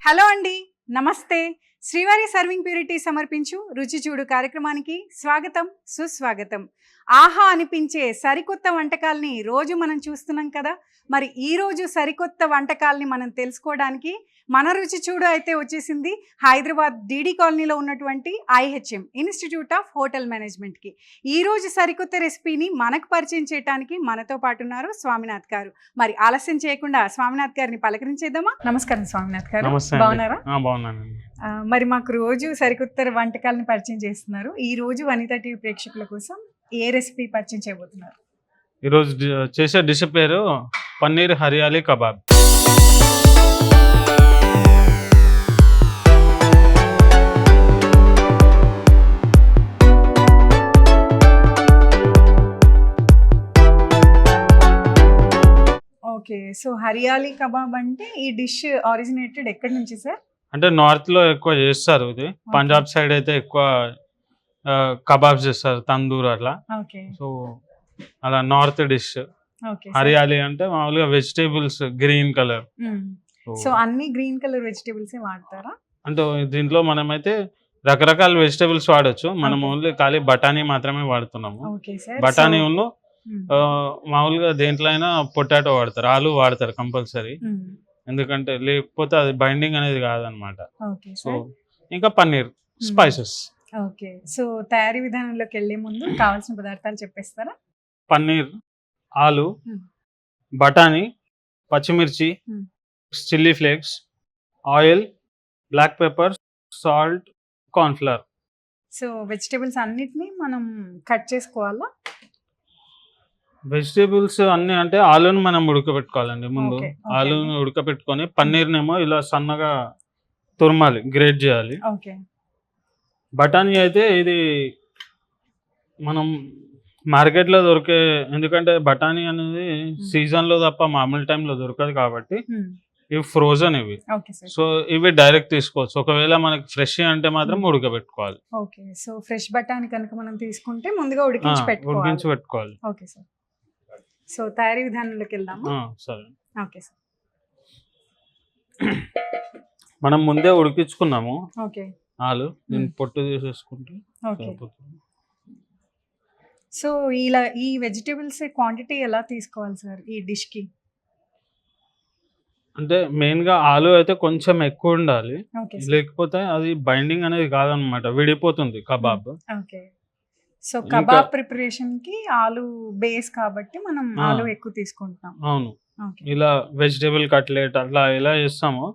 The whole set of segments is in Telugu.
హలో అండి, నమస్తే. శ్రీవారి సర్వింగ్ ప్యూరిటీ సమర్పించు రుచి చూడు కార్యక్రమానికి స్వాగతం, సుస్వాగతం. ఆహా అనిపించే సరికొత్త వంటకాల్ని రోజు మనం చూస్తున్నాం కదా. మరి ఈ రోజు సరికొత్త వంటకాల్ని మనం తెలుసుకోవడానికి మన రుచి చూడు అయితే వచ్చేసింది హైదరాబాద్ డిడి కాలనీలో ఉన్నటువంటి IHM ఇన్స్టిట్యూట్ ఆఫ్ హోటల్ మేనేజ్మెంట్కి. ఈ రోజు సరికొత్త రెసిపీని మనకు పరిచయం చేయడానికి మనతో పాటు ఉన్నారు స్వామినాథ్ గారు. మరి ఆలస్యం చేయకుండా స్వామినాథ్ గారిని పలకరించేద్దామా? నమస్కారం స్వామినాథ్ గారు, బాగున్నారా? మరి మాకు రోజు సరికొత్త వంటకాలను పరిచయం చేస్తున్నారు. ఈ రోజు వనితా టీవీ ప్రేక్షకుల కోసం ఏ రెసిపీ పరిచయం చేయబోతున్నారు? ఈరోజు చేసే డిష్ పేరు paneer hariyali kebab. Okay, so hariyali kebab అంటే ఈ డిష్ ఆరిజినేటెడ్ ఎక్కడి నుంచి సార్? అంటే నార్త్ లో ఎక్కువ చేస్తారు, ఇది పంజాబ్ సైడ్ అయితే ఎక్కువ కబాబ్స్ చేస్తారు, తందూర్ అట్లా. ఓకే, సో అలా నార్త్ డిష్. హరియాలీ అంటే మామూలుగా వెజిటేబుల్స్ గ్రీన్ కలర్. సో అన్ని గ్రీన్ కలర్ వెజిటేబుల్స్ వాడతారా? అంటే దీంట్లో మనమైతే రకరకాల వెజిటేబుల్స్ వాడచ్చు, మనం ఓన్లీ ఖాళీ బఠానీ మాత్రమే వాడుతున్నాము. బఠానీ ఉన్న మామూలుగా దేంట్లో అయినా పొటాటో వాడతారు, ఆలు వాడతారు కంపల్సరీ, ఎందుకంటే లేకపోతే అది బైండింగ్ అనేది కాదనమాట. సో ఇంకా పన్నీర్, స్పైసెస్. ఓకే, సో తయారీ విధానంలోకి వెళ్లే ముందు కావాల్సిన పదార్థాలు చెప్పేస్తారా? పన్నీర్, ఆలు, బఠానీ, పచ్చిమిర్చి, chilli flakes, oil, black pepper, salt, cornflour. So vegetables అన్నిటినీ మనం కట్ చేసుకోవాలా? వెజిటేబుల్స్ అన్ని అంటే ఆలుని మనం ఉడకబెట్టుకోవాలండి ముందు. ఆలుని ఉడకబెట్టుకొని పన్నీర్నేమో ఇలా సన్నగా తురమాలి, గ్రేట్ చేయాలి. బఠానీ అయితే ఇది మనం మార్కెట్లో దొరికే, ఎందుకంటే బఠానీ అనేది సీజన్ లో తప్ప మామూలు టైంలో దొరకదు కాబట్టి ఇవి ఫ్రోజన్ ఇవి. సో ఇవి డైరెక్ట్ తీసుకోవచ్చు. ఒకవేళ మనకి ఫ్రెష్ అంటే మాత్రం ఉడకబెట్టుకోవాలి. ఓకే, సో ఫ్రెష్ బఠానీ కనుక మనం తీసుకుంటే ముందుగా ఉడికించి పెట్టుకోవాలి. ఓకే సార్, సో తయారీ విధానంలోకి వెళ్దాము. సరే. ఓకే సార్, మనం ముందే ఉడికించుకున్నాము. ఓకే, ఆలు దీన్ని పొట్టు తీసేసుకుంటే. సో ఇలా ఈ వెజిటేబుల్స్ క్వాంటిటీ ఎలా తీసుకోవాలి సార్ ఈ డిష్ కి? అంటే మెయిన్ గా ఆలు అయితే కొంచెం ఎక్కువ ఉండాలి, లేకపోతే అది బైండింగ్ అనేది కాదనమాట, విడిపోతుంది kebab. Okay, so kebab preparation కి ఆలు బేస్ కాబట్టి మనం ఆలు ఎక్కువ తీసుకుంటాం. అవును, ఇలా వెజిటేబుల్ కట్లెట్ అట్లా ఎలా చేస్తామో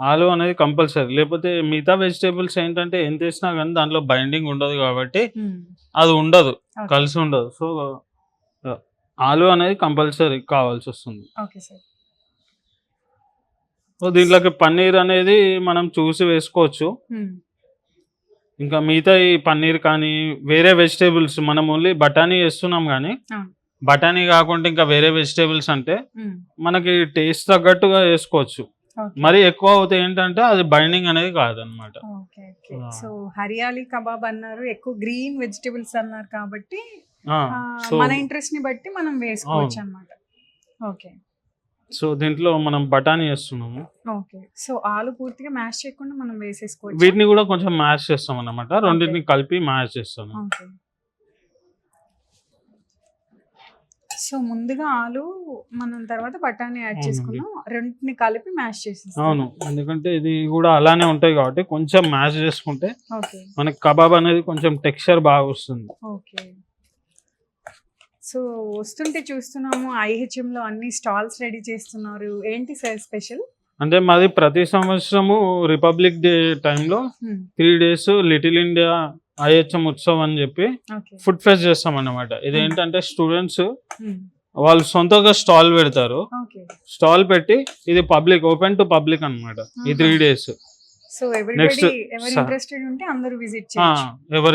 ఆలు అనేది కంపల్సరీ. లేకపోతే మిగతా వెజిటేబుల్స్ ఏంటంటే ఎంత వేసినా కానీ దాంట్లో బైండింగ్ ఉండదు కాబట్టి అది ఉండదు, కలిసి ఉండదు. సో ఆలు అనేది కంపల్సరీ కావాల్సి వస్తుంది. సో దీంట్లోకి పన్నీర్ అనేది మనం చూసి వేసుకోవచ్చు. ఇంకా మిగతా ఈ పన్నీర్ కానీ వేరే వెజిటేబుల్స్ మనం ఓన్లీ బఠానీ వేస్తున్నాం, కానీ బఠానీ కాకుండా ఇంకా వేరే వెజిటేబుల్స్ అంటే మనకి టేస్ట్ తగ్గట్టుగా వేసుకోవచ్చు. మరి ఎక్కువ అవుతాయి ఏంటంటే అది బైండింగ్ అనేది కాదనమాట. సో హరియాలీ కబాబ్ అన్నారు, ఎక్కువ గ్రీన్ వెజిటేబుల్స్ అన్నారు కాబట్టి మన ఇంట్రెస్ట్ ని బట్టి మనం వేసుకోవచ్చు అన్నమాట. ఓకే, సో దీంట్లో మనం బఠానీ వేస్తున్నాము. ఓకే, సో ఆలు పూర్తిగా మ్యాష్ చేయకుండా మనం వేసేసుకోవచ్చు. వీటిని కూడా కొంచెం మ్యాష్ చేస్తాం అన్నమాట, రెండింటిని కలిపి మ్యాష్ చేస్తాము. సో ముందుగా ఆలు మనం తర్వాత బఠానీ యాడ్ చేసుకున్నాం, రెండింటిని కలిపి మ్యాష్ చేసేస్తాం. అవును, ఎందుకంటే ఇది కూడా అలానే ఉంటాయి కాబట్టి కొంచెం మ్యాష్ చేసుకుంటే మనకి కబాబ్ అనేది కొంచెం టెక్స్చర్ బాగా వస్తుంది. ఓకే, సో వస్తుంటే చూస్తున్నాము IHM లో అన్ని స్టాల్స్ రెడీ చేస్తున్నారు. ఏంటి సార్ స్పెషల్? అంటే మాది ప్రతి సంవత్సరము రిపబ్లిక్ డే టైంలో 3 days little India IHM Utsav అని చెప్పి ఫుడ్ ఫెస్ట్ చేస్తాం అన్నమాట. ఇది ఏంటంటే స్టూడెంట్స్ వాళ్ళు సొంతంగా స్టాల్ పెడతారు, స్టాల్ పెట్టి ఇది పబ్లిక్, ఓపెన్ టు పబ్లిక్ అన్నమాట ఈ 3 days. సో ఎవరి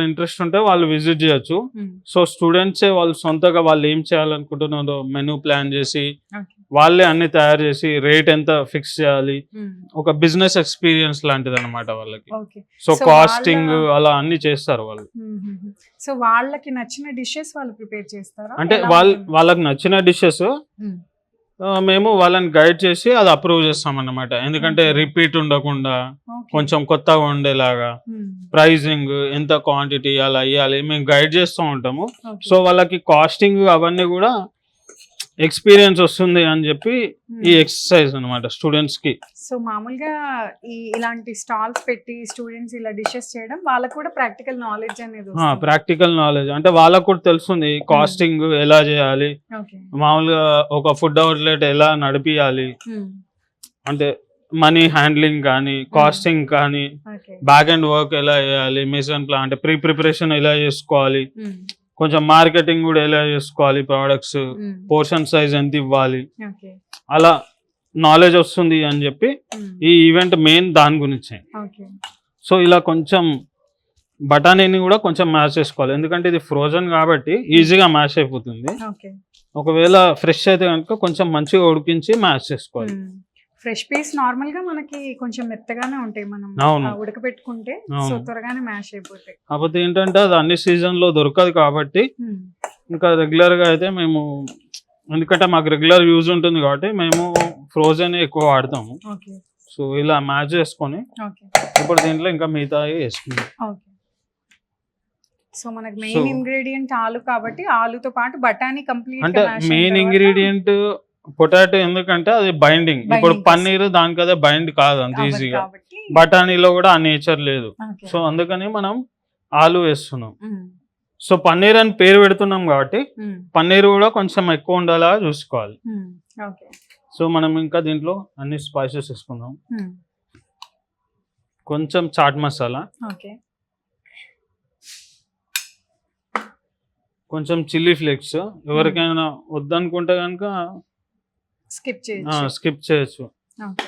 ఇంట్రెస్ట్ ఉంటే వాళ్ళు విజిట్ చేయొచ్చు. సో స్టూడెంట్స్ వాళ్ళు సొంతగా వాళ్ళు ఏం చేయాలనుకుంటున్నారో మెనూ ప్లాన్ చేసి వాళ్ళే అన్ని తయారు చేసి రేట్ ఎంత ఫిక్స్ చేయాలి, ఒక బిజినెస్ ఎక్స్పీరియన్స్ లాంటిది అనమాట వాళ్ళకి. సో కాస్టింగ్ అలా అన్ని చేస్తారు వాళ్ళు. సో వాళ్ళకి నచ్చిన డిషెస్ వాళ్ళు ప్రిపేర్ చేస్తారా? అంటే వాళ్ళకి నచ్చిన డిషెస్ మేము వాళ్ళని గైడ్ చేసి అది అప్రూవ్ చేస్తాం అన్నమాట. ఎందుకంటే Okay. రిపీట్ ఉండకుండా Okay. కొంచెం కొత్తగా ఉండేలాగా Hmm. ప్రైజింగ్ ఎంత క్వాంటిటీ అలా ఇవ్వాలి మేము గైడ్ చేస్తూ ఉంటాము. Okay. సో వాళ్ళకి కాస్టింగ్ అవన్నీ కూడా ఎక్స్పీరియన్స్ వస్తుంది అని చెప్పి ఈ ఎక్సర్సైజ్ అనమాట స్టూడెంట్స్ కి. సో మామూలుగా ఇలాంటి స్టాల్స్ పెట్టి స్టూడెంట్స్ ఇలా డిషెస్ చేయడం వాళ్ళకు కూడా ప్రాక్టికల్ నాలెడ్జ్ అనేది వస్తుంది. ప్రాక్టికల్ నాలెడ్జ్ అంటే వాళ్ళకు కూడా తెలుస్తుంది కాస్టింగ్ ఎలా చేయాలి, ఓకే. మామూలుగా ఒక ఫుడ్ అవుట్లెట్ ఎలా నడిపియాలి, అంటే మనీ హ్యాండ్లింగ్ కానీ కాస్టింగ్ కానీ ఓకే. బ్యాక్ అండ్ వర్క్ ఎలా చేయాలి, మిషన్ ప్లాన్ అంటే ప్రీ ప్రిపరేషన్ ఎలా చేసుకోవాలి, కొంచెం మార్కెటింగ్ కూడా ఎలా చేసుకోవాలి, ప్రోడక్ట్స్ పోర్షన్ సైజ్ ఎంత ఇవ్వాలి, ఓకే. అలా నాలెడ్జ్ వస్తుంది అని చెప్పి ఈ ఈవెంట్ మెయిన్ దాని గురించి. ఓకే. సో ఇలా కొంచెం బఠానీని కూడా కొంచెం మ్యాష్ చేసుకోవాలి, ఎందుకంటే ఇది ఫ్రోజన్ కాబట్టి ఈజీగా మ్యాష్ అయిపోతుంది. ఓకే. ఒకవేళ ఫ్రెష్ అయితే కనుక కొంచెం మంచిగా ఉడికించి మ్యాష్ చేసుకోవాలి. ఫ్రెష్ పీస్ నార్మల్ గా మనకి కొంచెం మెత్తగానే ఉంటాయి, మనం అవును. ఉడకబెట్టుకుంటే అవును. సో త్వరగానే మ్యాష్ అయిపోతాయి. కాకపోతే ఏంటంటే అది అన్ని సీజన్ లో దొరకదు కాబట్టి ఇంకా రెగ్యులర్ గా అయితే మేము, ఎందుకంటే మాకు రెగ్యులర్ యూజ్ ఉంటుంది కాబట్టి మేము ఫ్రోజన్ ఎక్కువ వాడతాము. ఓకే. సో ఇలా మ్యాచ్ చేసుకొని ఓకే. ఇప్పుడు దీంట్లో ఇంకా మిగతా వేసుకుంటాం. ఓకే. సో మనకి మెయిన్ ఇంగ్రీడియంట్ ఆలు కాబట్టి ఆలుతో పాటు బఠానీ కంప్లీట్ అంటే మెయిన్ ఇంగ్రీడియంట్ పొటాటో, ఎందుకంటే అది బైండింగ్. ఇప్పుడు పన్నీర్ దానికి అదే బైండ్ కాదు అంత ఈజీగా, బఠానీలో కూడా ఆ నేచర్ లేదు. సో అందుకని మనం ఆలు వేస్తున్నాం. సో పన్నీర్ అని పేరు పెడుతున్నాం కాబట్టి పన్నీర్ కూడా కొంచెం ఎక్కువ ఉండేలా చూసుకోవాలి. ఓకే. సో మనం ఇంకా దీంట్లో అన్ని స్పైసెస్ వేసుకుందాం. కొంచెం చాట్ మసాలా, ఓకే. కొంచెం చిల్లీ ఫ్లేక్స్, ఎవరికైనా వద్దనుకుంటే కనుక స్కిప్ చేయొచ్చు. ఓకే.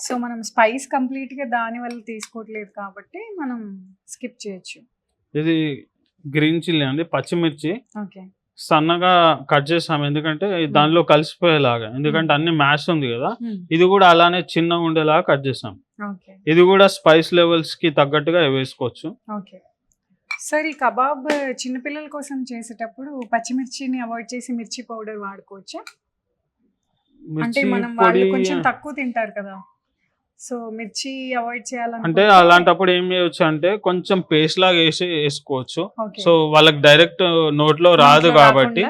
సో మనం స్పైస్ కంప్లీట్ గా దాని వల్ల తీసుకోవట్లేదు కాబట్టి మనం స్కిప్ చేయొచ్చు. ఇది గ్రీన్ చిల్లీ అండి, పచ్చిమిర్చి ఓకే. సన్నగా కట్ చేసాం, ఎందుకంటే దానిలో కలిసిపోయేలాగా, ఎందుకంటే అన్ని మ్యాష్ ఉంది కదా, ఇది కూడా అలానే చిన్నగా ఉండేలాగా కట్ చేసాం. ఓకే. ఇది కూడా స్పైస్ లెవెల్స్ కి తగ్గట్టుగా వేసుకోవచ్చు. ఓకే. సార్ ఈ కబాబ్ చిన్నపిల్లల కోసం చేసేటప్పుడు పచ్చిమిర్చిని అవాయిడ్ చేసి మిర్చి పౌడర్ వాడుకోవచ్చా? అంటే మనం వాళ్ళు కొంచెం తక్కువ తింటారు కదా, సో మిర్చి అవాయిడ్ చేయాలంటే అంటే అలాంటప్పుడు ఏం చేయొచ్చు అంటే కొంచెం పేస్ట్ లాగా వేసుకోవచ్చు. సో వాళ్ళకి డైరెక్ట్ నోట్ లో రాదు కాబట్టి,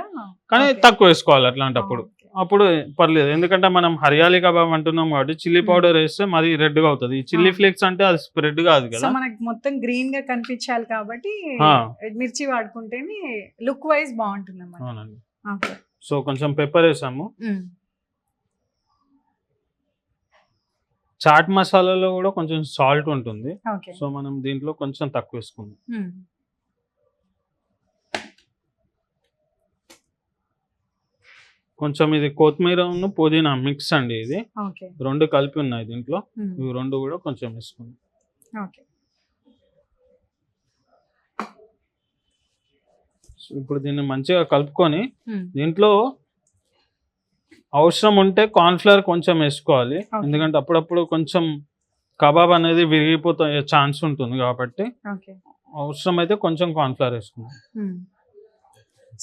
కానీ తక్కువ వేసుకోవాలి అట్లాంటప్పుడు. అప్పుడు పర్లేదు, ఎందుకంటే మనం హరియాలీ కబాబ్ అంటున్నాం కాబట్టి చిల్లీ పౌడర్ వేస్తే మరి రెడ్ గా అవుతుంది. చిల్లీ ఫ్లేక్స్ అంటే అది స్ప్రెడ్ కాదు కదా, మనకి మొత్తం గ్రీన్ గా కనిపించాలి కాబట్టి మిర్చి వాడుకుంటేనే లుక్ వైజ్ బాగుంటుంది అన్నమాట. అవునండి. సో కొంచెం పెప్పర్ వేసాము. చాట్ మసాలాలో కూడా కొంచెం సాల్ట్ ఉంటుంది, సో మనం దీంట్లో కొంచెం తక్కువ వేసుకుందాం. కొంచెం ఇది కొత్తిమీర పుదీనా మిక్స్ అండి, ఇది రెండు కలిపి ఉన్నాయి దీంట్లో, ఇవి రెండు కూడా కొంచెం వేసుకుందాం. ఇప్పుడు దీన్ని మంచిగా కలుపుకొని దీంట్లో అవసరం ఉంటే కార్న్ఫ్లవర్ కొంచెం వేసుకోవాలి, ఎందుకంటే అప్పుడప్పుడు కొంచెం కబాబ్ అనేది విరిగిపోతే ఛాన్స్ ఉంటుంది కాబట్టి అవసరం అయితే కొంచెం కార్న్ఫ్లవర్ వేసుకుందాం.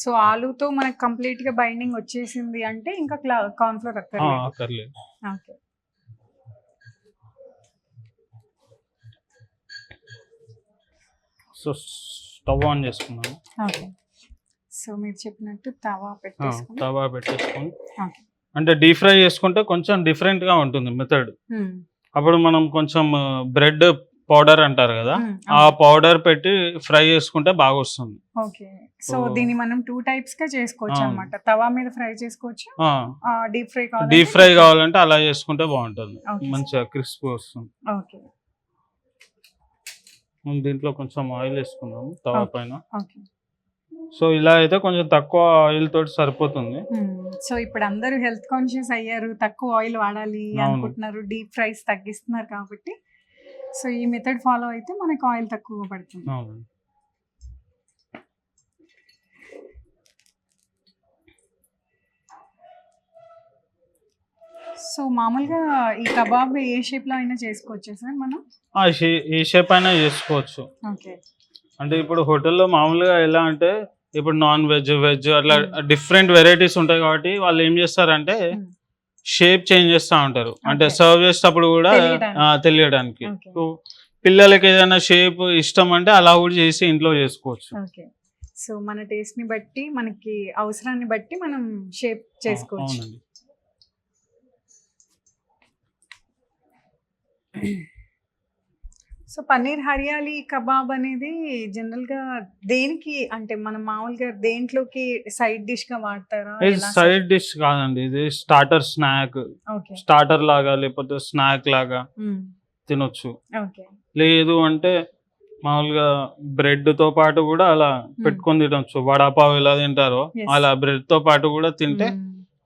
సో ఆలుతో మనకు కంప్లీట్ గా బైండింగ్ వచ్చేసింది అంటే ఇంకా కార్న్ఫ్లవర్ అక్కర్లేదు. ఓకే. సో స్టవ్ ఆన్ చేసుకున్నాము. ఓకే. సో మీరు చెప్పినట్టు తవా పెట్టేసుకొని అంటే డీప్ ఫ్రై చేసుకుంటే కొంచెం డిఫరెంట్ గా ఉంటుంది మెథడ్. అప్పుడు మనం కొంచెం బ్రెడ్ పౌడర్ అంటారు కదా, ఆ పౌడర్ పెట్టి ఫ్రై చేసుకుంటే బాగా వస్తుంది. ఓకే. సో దీన్ని మనం 2 టైప్స్ గా చేసుకోవచ్చు అన్నమాట. తవా మీద ఫ్రై చేసుకోవచ్చు, డీప్ ఫ్రై కావాలంటే అలా చేసుకుంటే బాగుంటుంది, మంచిగా క్రిస్పీ వస్తుంది. ఓకే. దీంట్లో కొంచెం ఆయిల్ వేసుకుందాం తవా పైన. సో ఇలా అయితే కొంచెం తక్కువ ఆయిల్ తోటి సరిపోతుంది. సో ఇప్పుడు అందరూ హెల్త్ కాన్షియస్ అయ్యారు, తక్కువ ఆయిల్ వాడాలి అనుకుంటున్నారు, డీప్ ఫ్రైస్ తగ్గిస్తున్నారు కాబట్టి సో ఈ మెథడ్ ఫాలో అయితే మనకు ఆయిల్ తక్కువ పడుతుంది. సో మామూలుగా ఈ కబాబ్ ఏ షేప్ లో అయినా చేసుకోవచ్చు సార్ మనం? ఏ షేప్ అయినా చేసుకోవచ్చు. ఓకే. అంటే ఇప్పుడు హోటల్లో మామూలుగా ఎలా అంటే ఇప్పుడు నాన్ వెజ్, వెజ్ అట్లా డిఫరెంట్ వెరైటీస్ ఉంటాయి కాబట్టి వాళ్ళు ఏం చేస్తారంటే షేప్ చేంజ్ చేస్తూ ఉంటారు, అంటే Okay. సర్వ్ చేసేటప్పుడు కూడా తెలియడానికి. తెలియడానికి. Okay. సో పిల్లలకి ఏదైనా షేప్ ఇష్టం అంటే అలా కూడా చేసి ఇంట్లో చేసుకోవచ్చు. ఓకే. సో మన టేస్ట్ ని బట్టి మనకి అవసరాన్ని బట్టి మనం షేప్ చేసుకోవచ్చు. అవునండి. సో పన్నీర్ హరియాలి కబాబ్ అనేది జనరల్ గా దేనికి, అంటే మనం మామూలుగా దేంట్లోకి సైడ్ డిష్ గా వాడతారా? ఇది సైడ్ డిష్ కాదండి, ఇది స్టార్టర్ స్నాక్, ఓకే. స్టార్టర్ లాగా లేకపోతే స్నాక్ లాగా తినొచ్చు. ఓకే. లేదు అంటే మామూలుగా బ్రెడ్ తో పాటు కూడా అలా పెట్టుకొని తినొచ్చు. వడాపావ్ ఎలా తింటారో Yes. అలా బ్రెడ్ తో పాటు కూడా తింటే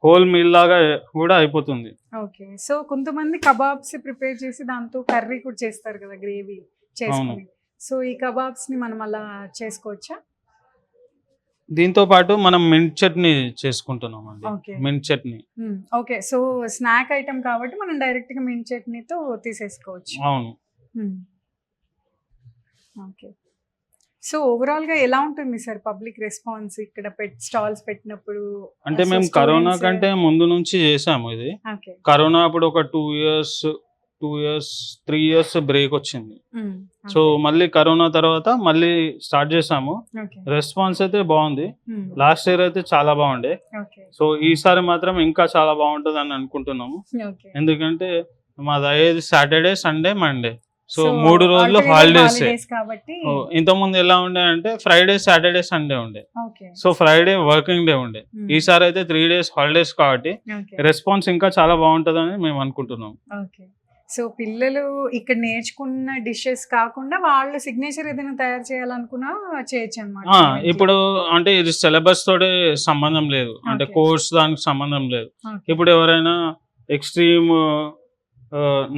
హోల్ మీల్ లాగా కూడా అయిపోతుంది. ఓకే. సో కొంతమంది కబాబ్స్ ప్రిపేర్ చేసి దాంతో కర్రీ కూడా చేస్తారు కదా, గ్రేవీ చేసుకొని. సో ఈ కబాబ్స్ ని మనం అలా చేసుకోవచ్చా? దీంతో పాటు మనం మింట్ చట్నీ చేసుకుంటున్నాం అండి. Okay. Mint chutney. Okay. So snack item కాబట్టి మనం డైరెక్ట్ గా మింట్ చట్నీతో తీసేసుకోవచ్చు. అవును. ఓకే. సో ఓవరాల్ గా ఎలా ఉంటుంది సార్ పబ్లిక్ రెస్పాన్స్ ఇక్కడ స్టాల్స్ పెట్టినప్పుడు? అంటే మేము కరోనా కంటే ముందు నుంచి చేసాము ఇది. ఓకే. కరోనా అప్పుడు ఒక 2 years 3 years బ్రేక్ వచ్చింది. సో మళ్ళీ కరోనా తర్వాత మళ్ళీ స్టార్ట్ చేసాము. ఓకే. రెస్పాన్స్ అయితే బాగుంది. లాస్ట్ ఇయర్ అయితే చాలా బాగుండే. ఓకే. సో ఈసారి మాత్రం ఇంకా చాలా బాగుంటుంది అని అనుకుంటున్నాము. ఓకే. ఎందుకంటే మాది అయ్యేది సాటర్డే, సండే, మండే. సో 3 రోజులు హాలిడేస్ కాబట్టి. ఇంతకుముందు ఎలా ఉండే అంటే ఫ్రైడే, సాటర్డే, సండే ఉండే. Okay. So Friday working day ఉండే. ఈసారి అయితే 3 days హాలిడేస్ కాబట్టి ఓకే. రెస్పాన్స్ ఇంకా చాలా బాగుంటుందని మేము అనుకుంటున్నాం. ఓకే. సో పిల్లలు ఇక్కడ నేర్చుకున్న డిషెస్ కాకుండా వాళ్ళు సిగ్నేచర్ ఏదైనా తయారు చేయాలనుకున్నా చేయొచ్చు అన్నమాట. ఇప్పుడు అంటే ఇది సిలబస్ తోటి సంబంధం లేదు, అంటే Okay. కోర్స్ దానికి సంబంధం లేదు. ఓకే. ఇప్పుడు ఎవరైనా ఎక్స్ట్రీమ్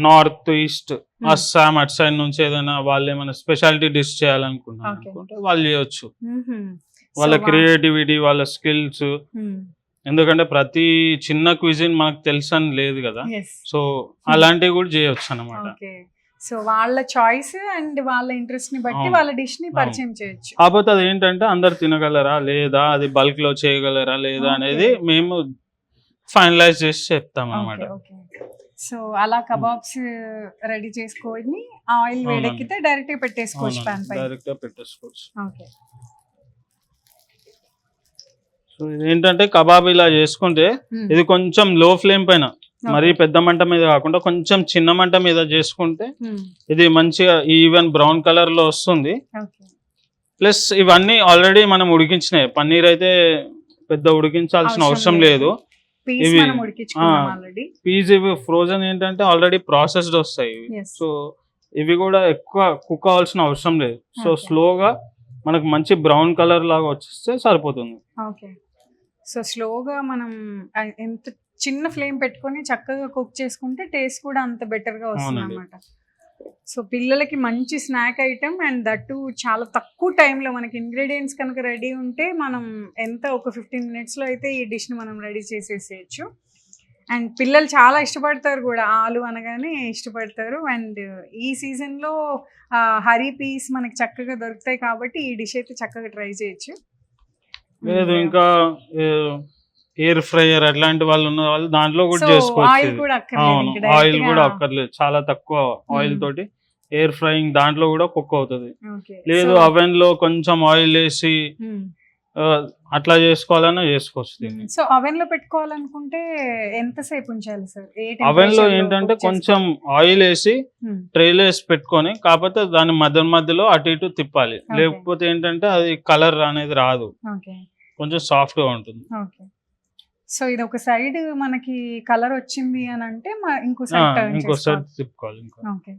నార్త్ ఈస్ట్ అస్సాం అటు సైడ్ నుంచి ఏదైనా వాళ్ళు ఏమైనా స్పెషాలిటీ డిష్ చేయాలనుకుంటున్నారు Okay. అనుకుంటే వాళ్ళు చేయొచ్చు. మ్మ్హ్మ్. వాళ్ళ So, క్రియేటివిటీ, వాళ్ళ స్కిల్స్, మ్మ్. ఎందుకంటే ప్రతి చిన్న క్విజిన్ మనకు తెలుసు అని లేదు కదా. Yes. సో అలాంటివి కూడా చేయొచ్చు అన్నమాట. ఓకే. సో వాళ్ళ చాయిస్ అండ్ వాళ్ళ ఇంట్రెస్ట్ ని బట్టి అవును. వాళ్ళ డిష్ ని పరిచయం చేయొచ్చు. కాకపోతే అది ఏంటంటే అందరు తినగలరా లేదా, అది బల్క్ లో చేయగలరా లేదా Okay. అనేది మేము ఫైనలైజ్ చేసి చెప్తాం అన్నమాట. ఓకే. సో అలా కబాబ్స్ రెడీ చేసుకొని ఆయిల్ అవునండి. వేడెక్కితే డైరెక్ట్ గా పెట్టేసుకోవచ్చు పాన్ పై. డైరెక్ట్ గా పెట్టేసుకోవచ్చు. ఓకే. సో ఇది ఏంటంటే కబాబ్ ఇలా చేసుకుంటే మ్మ్. ఇది కొంచెం లో ఫ్లేమ్ పైన, Okay. మరీ పెద్ద మంట మీద కాకుండా కొంచెం చిన్న మంట మీద చేసుకుంటే మ్మ్. ఇది మంచిగా ఈవెన్ బ్రౌన్ కలర్ లో వస్తుంది. ఓకే. ప్లస్ ఇవన్నీ ఆల్రెడీ మనం ఉడికించినాయి. పన్నీర్ అయితే పెద్ద ఉడికించాల్సిన అవసరం లేదు. పీస్ ఇవి- మనం ఉడికించుకున్నాం ఆల్రెడీ. పీజ్ ఇవి ఫ్రోజన్ ఏంటంటే ఆల్రెడీ ప్రాసెస్డ్ వస్తాయి ఇవి. Yes. సో ఇవి కూడా ఎక్కువ కుక్ అవ్వాల్సిన అవసరం లేదు. So Okay. స్లోగా మనకు మంచి బ్రౌన్ కలర్ లాగా వచ్చేస్తే సరిపోతుంది. ఓకే. సో స్లోగా మనం ఎంత చిన్న ఫ్లేమ్ పెట్టుకొని చక్కగా కుక్ చేసుకుంటే టేస్ట్ కూడా అంత బెటర్ గా వస్తుంది అవునండి. అన్నమాట. సో పిల్లలకి మంచి స్నాక్ ఐటమ్ అండ్ దట్టు చాలా తక్కువ టైంలో మనకి ఇంగ్రీడియంట్స్ కనుక రెడీ ఉంటే మనం ఎంత ఒక 15 minutes లో అయితే ఈ డిష్ ని మనం రెడీ చేసేసేయచ్చు. అండ్ పిల్లలు చాలా ఇష్టపడతారు కూడా, ఆలు అనగానే ఇష్టపడతారు. అండ్ ఈ సీజన్ లో హరీ పీస్ మనకి చక్కగా దొరుకుతాయి కాబట్టి ఈ డిష్ అయితే చక్కగా ట్రై చేయొచ్చు. లేదు ఇంకా ఎయిర్ ఫ్రైయర్ అట్లాంటి వాళ్ళు ఉన్న వాళ్ళు దాంట్లో కూడా సో చేసుకోవచ్చు ఆయిల్ ఇది. కూడా అక్కర్లేదు, అవును, ఇంకా ఆయిల్ direct కూడా గా- అక్కర్లేదు. చాలా తక్కువ ఆయిల్ తోటి ఎయిర్ ఫ్రైయింగ్ దాంట్లో కూడా కుక్ అవుతుంది. Okay. లేదు So, అవెన్ లో కొంచెం ఆయిల్ వేసి మ్మ్. అట్లా చేసుకోవాలన్నా చేసుకోవచ్చు దీన్ని. సో అవెన్ లో పెట్టుకోవాలనుకుంటే ఎంతసేపు ఉంచాలి సార్? అవెన్ లో ఏంటంటే కొంచెం ఆయిల్ వేసి ట్రేలో వేసి పెట్టుకొని, కాకపోతే దాని మధ్యలో అటు ఇటు తిప్పాలి. Okay. లేకపోతే ఏంటంటే అది కలర్ అనేది రాదు, ఓకే. కొంచెం సాఫ్ట్ గా ఉంటుంది. ఓకే. సో ఇది ఒక సైడ్ మనకి కలర్ వచ్చింది అని అంటే ఇంకో సైడ్ టర్న్ ఇంకో సైడ్ చేసుకోవాలి. తిప్పుకోవాలి ఇంకా. ఓకే.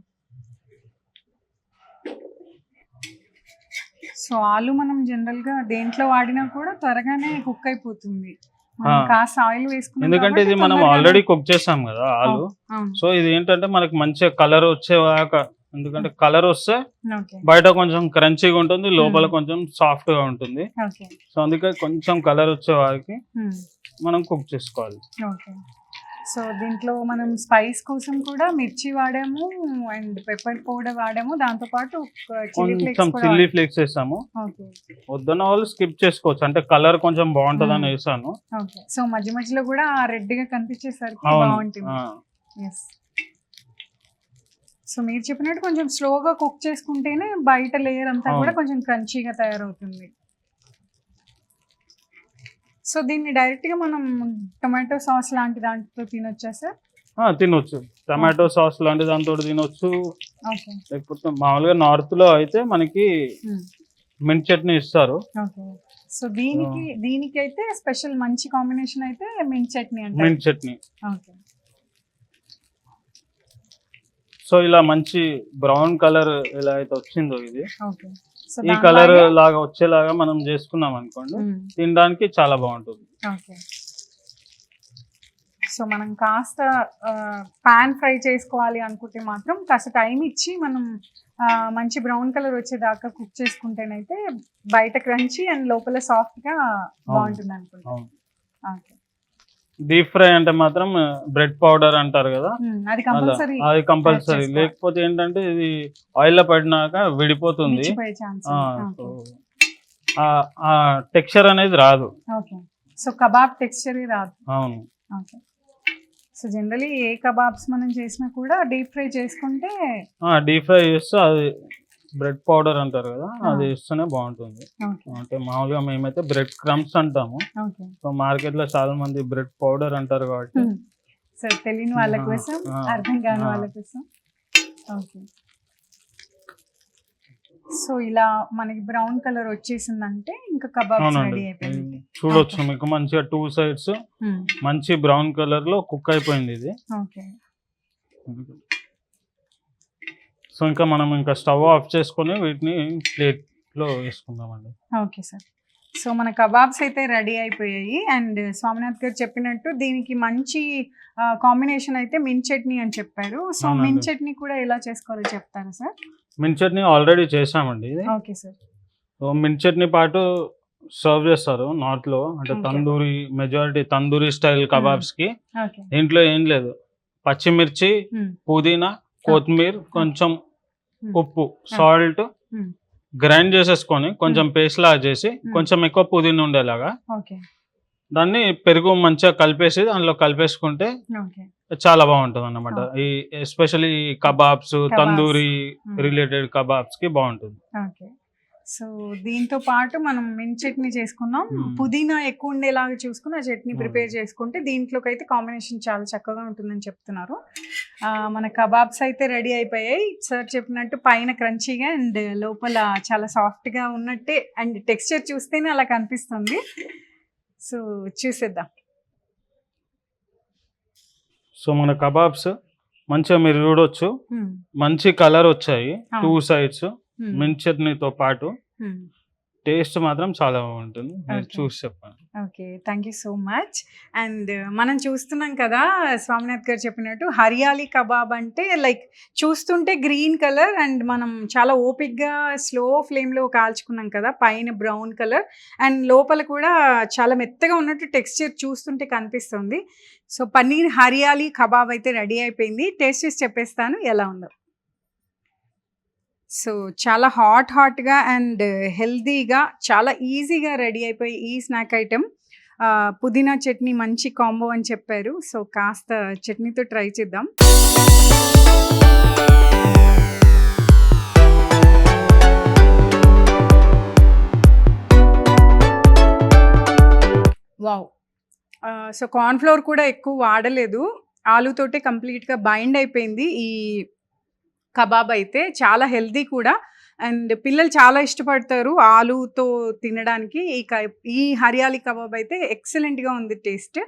సో ఆలు మనం జనరల్ గా దేంట్లో వాడినా కూడా త్వరగానే కుక్ అయిపోతుంది. మనం కాస్త ఆయిల్ వేసుకున్నాం ఎందుకంటే ఇది కాబట్టి మనం తొందరగానే- ఆల్రెడీ కుక్ చేసాం కదా ఆలు. అవును. సో ఇది ఏంటంటే మనకి మంచిగా కలర్ వచ్చేదాకా, ఎందుకంటే కలర్ వస్తే ఓకే. బయట కొంచెం క్రంచీగా ఉంటుంది, లోపల Hmm. కొంచెం సాఫ్ట్ గా ఉంటుంది. ఓకే. సో అందుకే కొంచెం కలర్ వచ్చే వారికి మ్మ్. మనం కుక్ చేసుకోవాలి. ఓకే. సో దీంట్లో మనం స్పైస్ కోసం కూడా మిర్చి వాడాము అండ్ పెప్పర్ పౌడర్ వాడాము, దాంతో పాటు చిల్లీ కొంచెం ఫ్లేక్స్ కూడా చిల్లీ ఫ్లేక్స్ వేసాము. ఓకే వద్దన్న వాళ్ళు స్కిప్ చేసుకోవచ్చు, అంటే కలర్ కొంచెం బాగుంటదని వేసాను. ఓకే. సో మధ్య మధ్యలో కూడా రెడ్ గా కనిపించేసరికి అవును. బాగుంటుంది. ఎస్. సో మీరు చెప్పినట్టు కొంచెం స్లోగా కుక్ చేసుకుంటేనే బయట లేయర్ అంతా కూడా కొంచెం క్రంచీగా తయారవుతుంది. సో దీన్ని డైరెక్ట్ గా మనం టొమాటో సాస్ లాంటి దాంట్లో తినొచ్చా సార్? తినొచ్చు, టమాటో సాస్ లాంటి దాంతో తినొచ్చు. ఓకే లేకపోతే మామూలుగా నార్త్ లో అయితే మనకి మింట్ చట్నీ ఇస్తారు. ఓకే. సో దీనికి అయితే స్పెషల్ మంచి కాంబినేషన్ అయితే మింట్ చట్నీ అంటే. మింట్ చట్నీ. ఓకే. సో ఇలా మంచి బ్రౌన్ కలర్ ఎలా అయితే వచ్చిందో ఇది, ఓకే. సో ఈ కలర్ లాగా వచ్చేలాగా మనం చేసుకున్నాం అనుకోండి, తినడానికి చాలా బాగుంటుంది. ఓకే. సో మనం కాస్త పాన్ ఫ్రై చేసుకోవాలి అనుకుంటే మాత్రం కాస్త టైం ఇచ్చి మనం మంచి బ్రౌన్ కలర్ వచ్చేదాకా కుక్ చేసుకుంటేనైతే బయట క్రంచీ అండ్ లోపల సాఫ్ట్ గా బాగుంటుంది అనుకుంటా. ఓకే. డీప్ ఫ్రై అంటే మాత్రం బ్రెడ్ పౌడర్ అంటారు కదా, అది కంపల్సరీ. లేకపోతే ఏంటంటే ఇది ఆయిల్ లో పడినాక విడిపోతుంది, ఆ టెక్స్చర్ అనేది రాదు. ఓకే. సో కబాబ్ టెక్స్చర్ రాదు. అవును. ఓకే. సో జనరలీ ఏ కబాబ్స్ మనం చేసినా కూడా డీప్ ఫ్రై చేసుకుంటే, డీప్ ఫ్రై చేస్తే అది బ్రెడ్ పౌడర్ అంటారు కదా, అది ఇస్తేనే బాగుంటుంది. అంటే మామూలుగా మేమైతే బ్రెడ్ క్రమ్స్ అంటాము. సో మార్కెట్ లో చాలా మంది బ్రెడ్ పౌడర్ అంటారు కాబట్టి సో తెలియని వాళ్ళ కోసం, అర్థం కాని వాళ్ళ కోసం. ఓకే. సో ఇలా మనకి బ్రౌన్ కలర్ వచ్చేసిందంటే ఇంకా కబాబ్స్ రెడీ అయిపోయింది. చూడొచ్చు మీకు మంచిగా 2 sides మంచి బ్రౌన్ కలర్ లో కుక్ అయిపోయింది ఇది. ఓకే. సో ఇంకా మనం స్టవ్ ఆఫ్ చేసుకొని వీటిని ప్లేట్ లో వేసుకుందామండి. Okay sir. సో మన కబాబ్స్ అయితే రెడీ అయిపోయాయి అండ్ స్వామినాథ్ గారు చెప్పినట్టు దీనికి మంచి కాంబినేషన్ అయితే మింట్ చట్నీ అని చెప్పారు. సో మింట్ చట్నీ కూడా ఎలా చేసుకోవాలో చెప్తారా సార్? మింట్ చట్నీ ఆల్రెడీ చేసామండి. Okay sir. So mint chutney పాటు సర్వ్ చేస్తారు నార్త్ లో, అంటే tandoori, majority tandoori style kebabs కి. దీంట్లో ఏం లేదు, పచ్చిమిర్చి, పుదీనా, కొత్తిమీర, కొంచెం ఉప్పు, సాల్ట్ గ్రైండ్ చేసేసుకొని కొంచెం పేస్ట్ లాగా చేసి కొంచెం ఎక్కువ పుదీనా ఉండేలాగా దాన్ని పెరుగు మంచిగా కలిపేసి దానిలో కలిపేసుకుంటే చాలా బాగుంటుంది అన్నమాట. ఈ especially kebabs, tandoori related kebabs కి బాగుంటుంది. సో దీంతో పాటు మనం మింట్ చట్నీ చేసుకున్నాం, పుదీనా ఎక్కువ ఉండేలాగా చూసుకుని ఆ చట్నీ ప్రిపేర్ చేసుకుంటే దీంట్లోకి అయితే కాంబినేషన్ చాలా చక్కగా ఉంటుందని చెప్తున్నారు. మన కబాబ్స్ అయితే రెడీ అయిపోయాయి. సార్ చెప్పినట్టు పైన క్రంచీగా అండ్ లోపల చాలా సాఫ్ట్గా ఉన్నట్టే, అండ్ టెక్స్చర్ చూస్తేనే అలా కనిపిస్తుంది. సో చూసేద్దాం. సో మన కబాబ్స్ మంచిగా మీరు చూడొచ్చు, మంచి కలర్ వచ్చాయి 2 sides మింట్ చట్నీతో పాటు. టేస్ట్ మాత్రం చాలా బాగుంటుంది, మీరు చూసి చెప్పండి. Okay, thank you so much. And మనం చూస్తున్నాం కదా స్వామినాథ్ గారు చెప్పినట్టు హరియాలీ కబాబ్ అంటే లైక్ చూస్తుంటే గ్రీన్ కలర్ అండ్ మనం చాలా ఓపిక్గా స్లో ఫ్లేమ్లో కాల్చుకున్నాం కదా, పైన బ్రౌన్ కలర్ అండ్ లోపల కూడా చాలా మెత్తగా ఉన్నట్టు టెక్స్చర్ చూస్తుంటే కనిపిస్తుంది. సో పన్నీర్ హరియాలీ కబాబ్ అయితే రెడీ అయిపోయింది. టేస్ట్ చేసి చెప్పేస్తాను ఎలా ఉందో. సో చాలా హాట్గా అండ్ హెల్దీగా చాలా ఈజీగా రెడీ అయిపోయి ఈ స్నాక్ ఐటెం. పుదీనా చట్నీ మంచి కాంబో అని చెప్పారు. సో కాస్త చట్నీతో ట్రై చేద్దాం. వావ్. సో కార్న్ఫ్లోర్ కూడా ఎక్కువ వాడలేదు, ఆలూతోటే కంప్లీట్గా బైండ్ అయిపోయింది ఈ కబాబ్ అయితే. చాలా హెల్దీ కూడా అండ్ పిల్లలు చాలా ఇష్టపడతారు ఆలూతో తినడానికి. ఈ హరియాలీ కబాబ్ అయితే ఎక్సలెంట్గా ఉంది టేస్ట్.